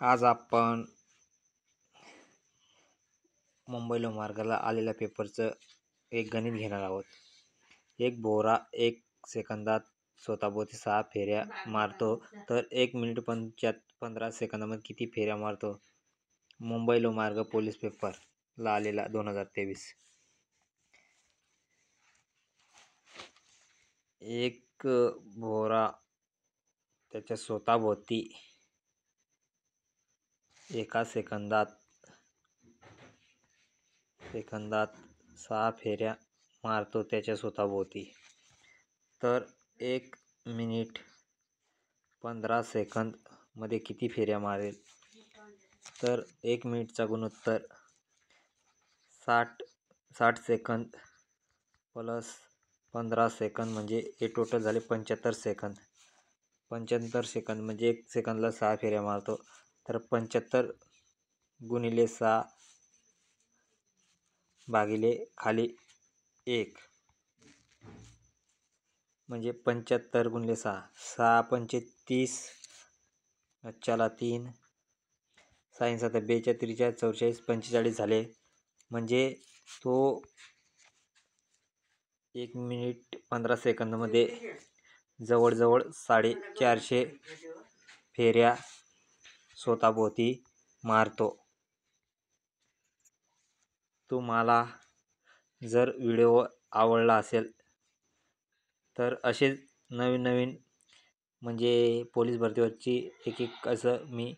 आज आपण मुंबई लोहमार्गाला आलेल्या पेपरचं एक गणित घेणार आहोत. एक भोवरा 1 सेकंदात स्वतःभोवती 6 फेऱ्या मारतो, तर 1 मिनिट 15 सेकंदामध्ये किती फेऱ्या मारतो? मुंबई लोहमार्ग पोलीस पेपरला आलेला 2023. एक भोवरा त्याच्या स्वतःभोवती 1 सेकंदात 6 फेऱ्या मारतो त्याच्या स्वतःभोवती, तर 1 मिनिट 15 सेकंद मध्ये किती फेऱ्या मारेल? तर 1 मिनिटचा गुणोत्तर 60 सेकंद प्लस 15 सेकंद म्हणजे हे टोटल झाले 75 सेकंद. 75 सेकंद म्हणजे 1 सेकंदला 6 फेऱ्या मारतो, तर 75 गुणिले 6 भागिले खाली 1 म्हणजे 75 गुणिले 6, 6 पंचे 30, अच्छाला 3, 6 7 42, 43, 44, 45 झाले. म्हणजे तो 1 मिनिट 15 सेकंदमध्ये जवळजवळ 450 फेऱ्या स्वतःभोवती मारतो. तुम्हाला जर व्हिडिओ आवडला असेल तर असेच नवीन म्हणजे पोलीस भरतीवरची एक असं मी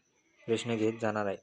प्रश्न घेत जाणार आहे.